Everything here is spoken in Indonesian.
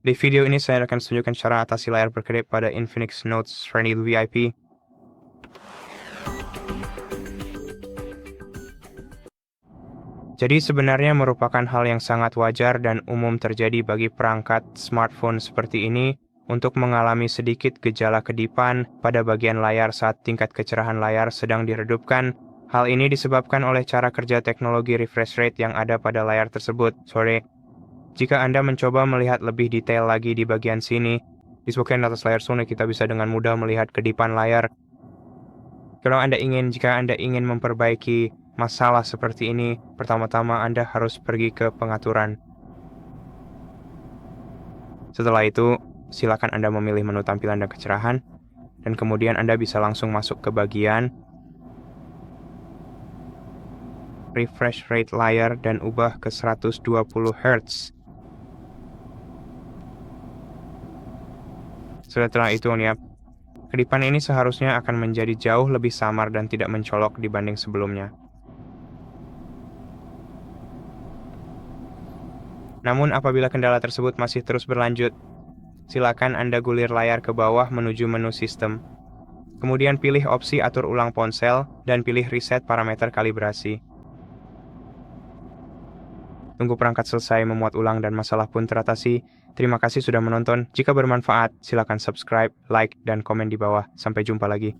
Di video ini saya akan tunjukkan cara atasi layar berkedip pada Infinix Note 20 VIP. Jadi sebenarnya merupakan hal yang sangat wajar dan umum terjadi bagi perangkat smartphone seperti ini untuk mengalami sedikit gejala kedipan pada bagian layar saat tingkat kecerahan layar sedang diredupkan. Hal ini disebabkan oleh cara kerja teknologi refresh rate yang ada pada layar tersebut. Jika Anda mencoba melihat lebih detail lagi di bagian sini, disebutkan atas layar Sony kita bisa dengan mudah melihat kedipan layar. Jika Anda ingin memperbaiki masalah seperti ini, pertama-tama Anda harus pergi ke pengaturan. Setelah itu, silakan Anda memilih menu tampilan dan kecerahan, dan kemudian Anda bisa langsung masuk ke bagian refresh rate layar dan ubah ke 120 Hz. Setelah itu kedipan ini seharusnya akan menjadi jauh lebih samar dan tidak mencolok dibanding sebelumnya. Namun apabila kendala tersebut masih terus berlanjut, silakan Anda gulir layar ke bawah menuju menu sistem. Kemudian pilih opsi atur ulang ponsel dan pilih reset parameter kalibrasi. Tunggu perangkat selesai memuat ulang dan masalah pun teratasi. Terima kasih sudah menonton. Jika bermanfaat, silakan subscribe, like, dan komen di bawah. Sampai jumpa lagi.